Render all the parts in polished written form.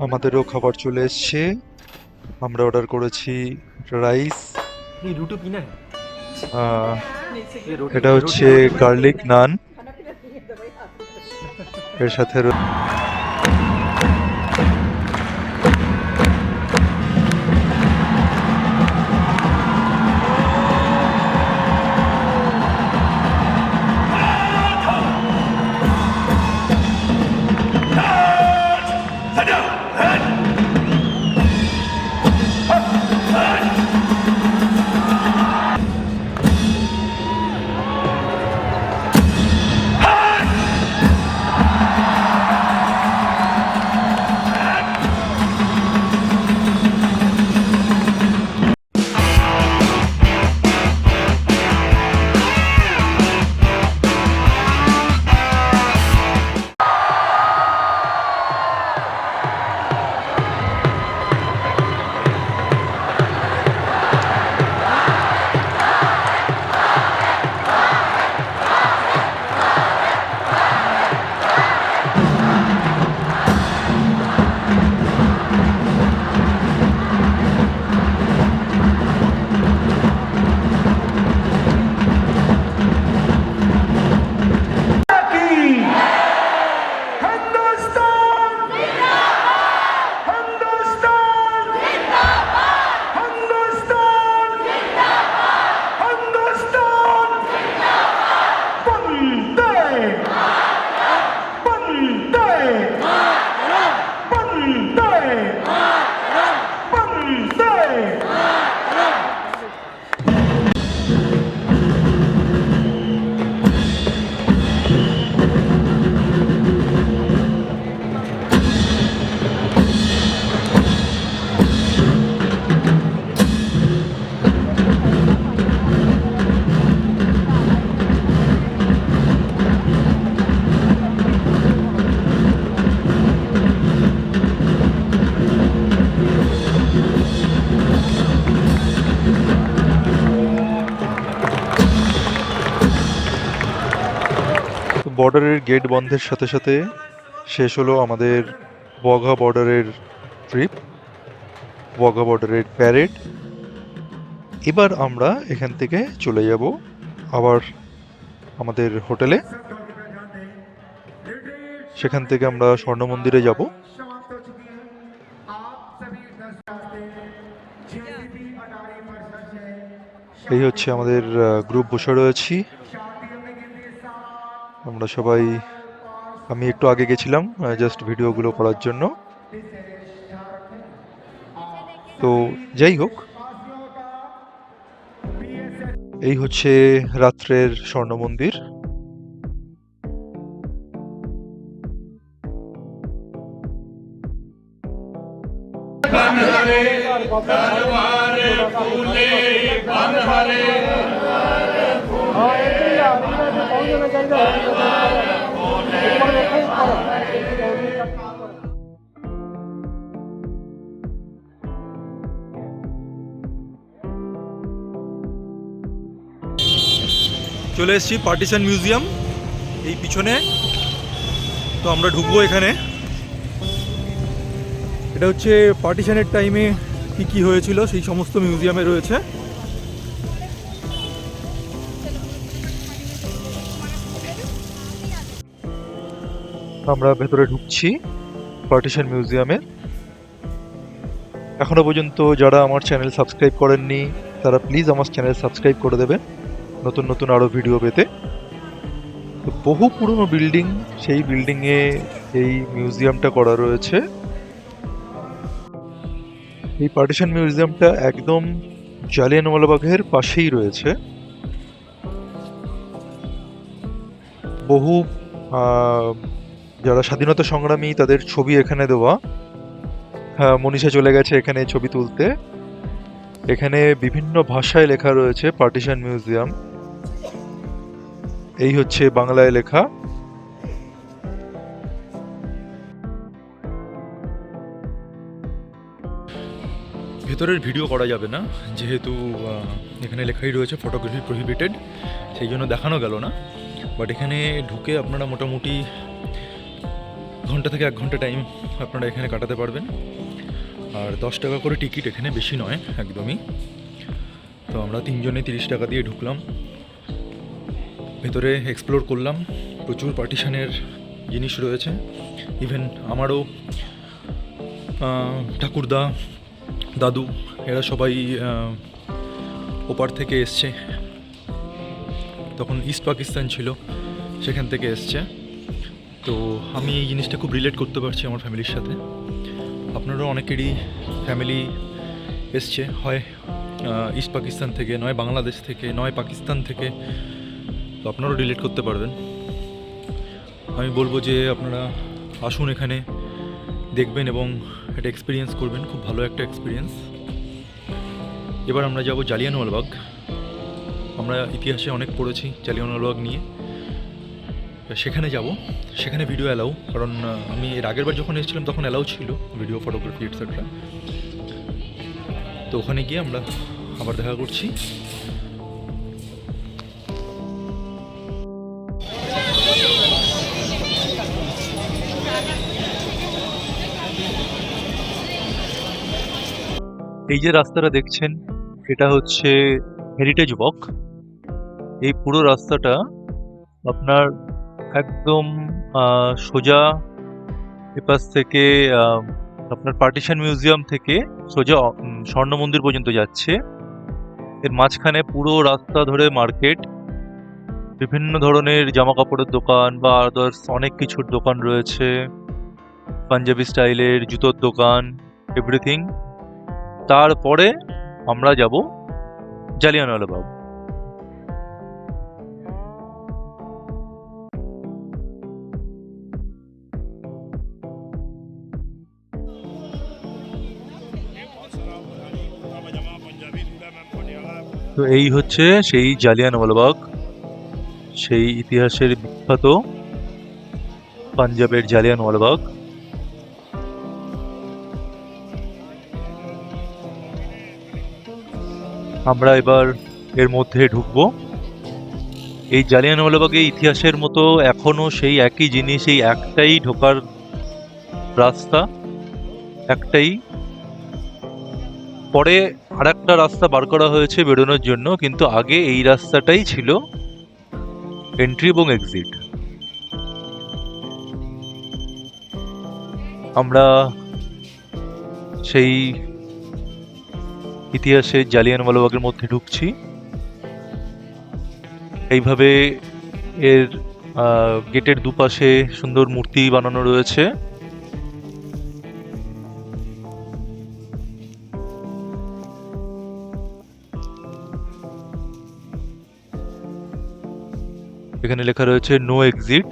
আমাদেরও খাবার চলে এসছে। আমরা অর্ডার করেছি রাইস, नहीं रूटू पीना है ये रोटी এটা रोटी হচ্ছে रोटी बड़ी গার্লিক নান, এর সাথে বর্ডারের গেট বন্ধের সাথে সাথে শেষ হলো আমাদের ওয়াঘা বর্ডারের ট্রিপ, ওয়াঘা বর্ডারের প্যারেড। এবার আমরা এখান থেকে চলে যাব আবার আমাদের হোটেলে, সেখান থেকে আমরা স্বর্ণ মন্দিরে যাব। এই হচ্ছে আমাদের গ্রুপ বসে রয়েছি আমরা সবাই। আমি একটু আগে গেছিলাম জাস্ট ভিডিওগুলো করার জন্য। তো যাই হোক, এই হচ্ছে রাত্রের স্বর্ণ মন্দির। চলে এসেছি পার্টিশন মিউজিয়াম এই পিছনে। তো আমরা ঢুকবো এখানে। এটা হচ্ছে পার্টিশনের টাইমে কি কি হয়েছিল সেই সমস্ত মিউজিয়ামে রয়েছে। আমরা ভেতরে ঢুকছি পার্টিশন মিউজিয়ামে। এখনো পর্যন্ত যারা আমার চ্যানেল সাবস্ক্রাইব করেননি তারা প্লিজ আমার চ্যানেল সাবস্ক্রাইব করে দেবেন নতুন নতুন আরও ভিডিও পেতে। তো বহু পুরনো বিল্ডিং, সেই বিল্ডিংয়ে এই মিউজিয়ামটা করা রয়েছে। এই পার্টিশন মিউজিয়ামটা একদম জালিয়ানওয়ালাবাগের পাশেই রয়েছে। বহু যারা স্বাধীনতা সংগ্রামী তাদের ছবি এখানে দেওয়া। হ্যাঁ, মনীষা চলে গেছে এখানে ছবি তুলতে। এখানে বিভিন্ন ভাষায় লেখা রয়েছে পার্টিশন মিউজিয়াম। এই হচ্ছে বাংলায় লেখা। ভেতরের ভিডিও করা যাবে না যেহেতু এখানে লেখাই রয়েছে ফটোগ্রাফি প্রহিবিটেড, সেই জন্য দেখানো গেল না। বাট এখানে ঢুকে আপনারা মোটামুটি ঘন্টা থেকে 1 ঘন্টা টাইম আপনারা এখানে কাটাতে পারবেন। আর 10 টাকা করে টিকিট, এখানে বেশি নয় একদমই। তো আমরা 3 জনে 30 টাকা দিয়ে ঢুকলাম, ভেতরে এক্সপ্লোর করলাম। প্রচুর পার্টিশনের জিনিস রয়েছে। ইভেন আমারও ঠাকুরদা, দাদু এরা সবাই ওপার থেকে এসছে, তখন ইস্ট পাকিস্তান ছিল, সেখান থেকে এসছে। তো আমি এই জিনিসটা খুব রিলেট করতে পারছি আমার ফ্যামিলির সাথে। আপনারও অনেকেরই ফ্যামিলি এসছে, হয় ইস্ট পাকিস্তান থেকে, নয় বাংলাদেশ থেকে, নয় পাকিস্তান থেকে। তো আপনারাও রিলেট করতে পারবেন। আমি বলবো যে আপনারা আসুন, এখানে দেখবেন এবং এটা এক্সপিরিয়েন্স করবেন, খুব ভালো একটা এক্সপিরিয়েন্স। এবার আমরা যাব জালিয়ানওয়ালাবাগ। আমরা ইতিহাসে অনেক পড়েছি জালিয়ানওয়ালাবাগ নিয়ে, সেখানে যাব। সেখানে ভিডিও অ্যালাউ, কারণ আমি এর আগের বার যখন এসেছিলাম তখন অ্যালাউ ছিল ভিডিও, ফটোগ্রাফি এটসেট্রা। তো ওখানে গিয়ে আমরা আবার দেখা করছি। এই যে রাস্তাটা দেখছেন, এটা হচ্ছে হেরিটেজ ওয়াক। এই পুরো রাস্তাটা আপনার একদম সোজা এপাশ থেকে আপনার পার্টিশন মিউজিয়াম থেকে সোজা স্বর্ণ মন্দির পর্যন্ত যাচ্ছে। এর মাঝখানে পুরো রাস্তা ধরে মার্কেট, বিভিন্ন ধরনের জামা কাপড়ের দোকান বা আদার্স অনেক কিছুর দোকান রয়েছে, পাঞ্জাবি স্টাইলের জুতোর দোকান, এভরিথিং। তারপরে আমরা যাব জালিয়ানওয়ালাবাগ। তো এই হচ্ছে সেই জালিয়ানওয়ালাবাগ, সেই ইতিহাসের বিখ্যাত পাঞ্জাবের জালিয়ানওয়ালাবাগ। আমরা এবার এর মধ্যে ঢুকবো। এই জালিয়ানওয়ালাবাগে ইতিহাসের মতো এখনো সেই একই জিনিস, এই একটাই ঢোকার রাস্তা, একটাই। পরে আরেকটা রাস্তা বার করা হয়েছে বেরোনোর জন্য, কিন্তু আগে এই রাস্তাটাই ছিল এন্ট্রি এবং এক্সিট। আমরা সেই ইতিহাসের জালিয়ানওয়ালাবাগের মধ্যে ঢুকছি। এইভাবে এর গেটের দুপাশে সুন্দর মূর্তি বানানো রয়েছে। এখানে লেখা রয়েছে নো এক্সিট।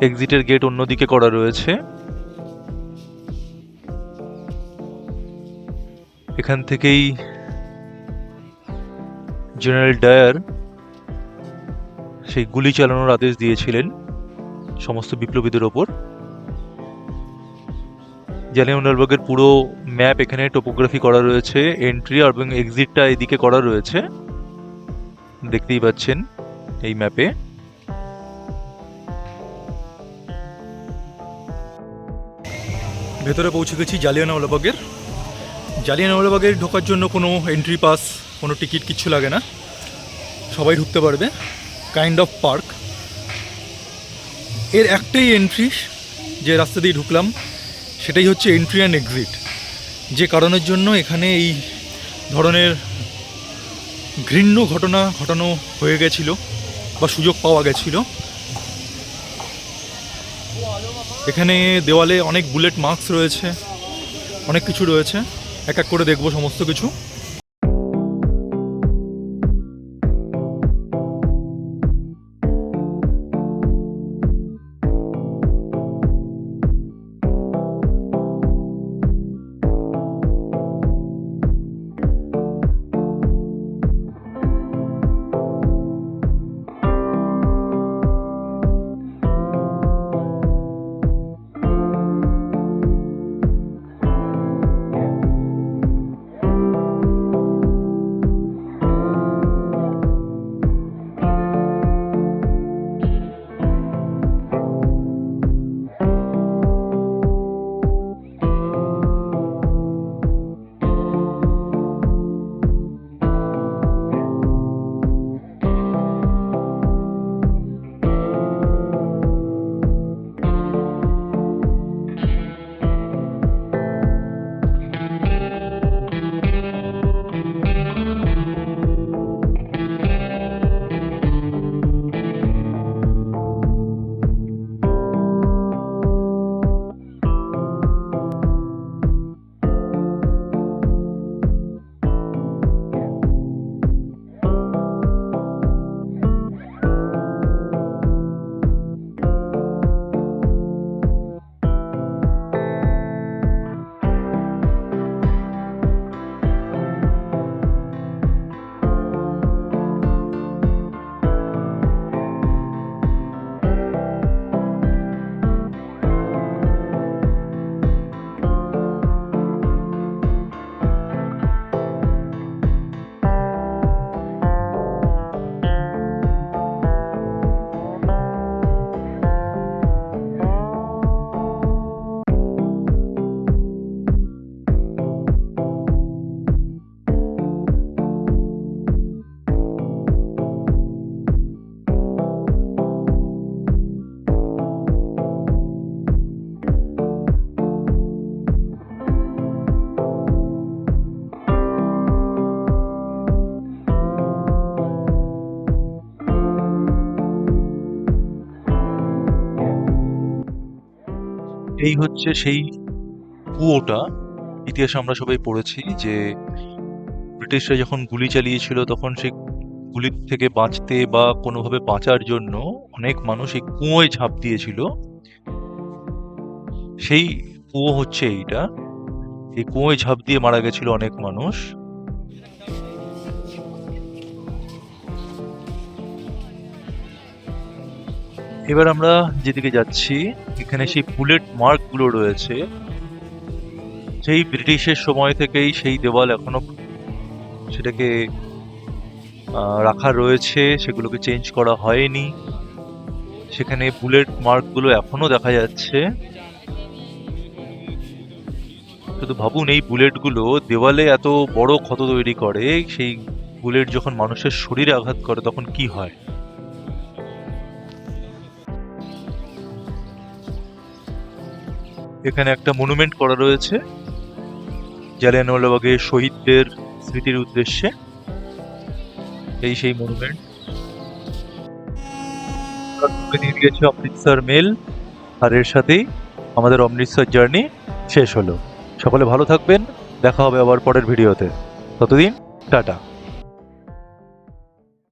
এক্সিটের গেট অন্যদিকে করা রয়েছে। এখান থেকেই জেনারেল ডায়ার সেই গুলি চালানোর আদেশ দিয়েছিলেন সমস্ত বিপ্লবীদের ওপর। জালিয়ানওয়ালাবাগের পুরো ম্যাপ এখানে টোপোগ্রাফি করা রয়েছে, এন্ট্রি এবং এক্সিটটা এদিকে করা রয়েছে, দেখতেই পাচ্ছেন এই ম্যাপে। ভেতরে পৌঁছে গেছি জালিয়ানওয়ালাবাগের। জালিয়ানওয়ালাবাগের ঢোকার জন্য কোনো এন্ট্রি পাস, কোনো টিকিট কিচ্ছু লাগে না, সবাই ঢুকতে পারবে। Kind of park. এর একটাই এন্ট্রি, যে রাস্তা দিয়ে ঢুকলাম সেটাই হচ্ছে এন্ট্রি অ্যান্ড এক্সিট। যে কারণের জন্য এখানে এই ধরনের ঘৃণ্য ঘটনা ঘটানো হয়ে গেছিল বা সুযোগ পাওয়া গেছিল। এখানে দেওয়ালে অনেক বুলেট মার্কস রয়েছে, অনেক কিছু রয়েছে, এক এক করে দেখবো সমস্ত কিছু। এই হচ্ছে সেই কুয়োটা। ইতিহাসে আমরা সবাই পড়েছি যে ব্রিটিশরা যখন গুলি চালিয়েছিল তখন সেই গুলির থেকে বাঁচতে বা কোনোভাবে বাঁচার জন্য অনেক মানুষ এই কুয়োয় ঝাঁপ দিয়েছিল। সেই কুয়ো হচ্ছে এইটা। এই কুয়োয় ঝাঁপ দিয়ে মারা গেছিল অনেক মানুষ। এবার আমরা যেদিকে যাচ্ছি এখানে সেই বুলেট মার্ক গুলো রয়েছে, সেই ব্রিটিশের সময় থেকেই সেই দেওয়াল এখনো সেটাকে রাখা রয়েছে, সেগুলোকে চেঞ্জ করা হয়নি। সেখানে বুলেট মার্ক গুলো এখনো দেখা যাচ্ছে। শুধু ভাবুন এই বুলেট গুলো দেওয়ালে এত বড় ক্ষত তৈরি করে, সেই বুলেট যখন মানুষের শরীরে আঘাত করে তখন কি হয়। এখানে একটা মনুমেন্ট করা রয়েছে জালিয়ানওয়ালাবাগের শহীদদের স্মৃতির উদ্দেশ্যে। এই সেই মনুমেন্ট নিয়ে গিয়েছে অমৃতসর মেল, আর এর সাথেই আমাদের অমৃতসর জার্নি শেষ হলো। সকলে ভালো থাকবেন, দেখা হবে আবার পরের ভিডিওতে। ততদিন টাটা।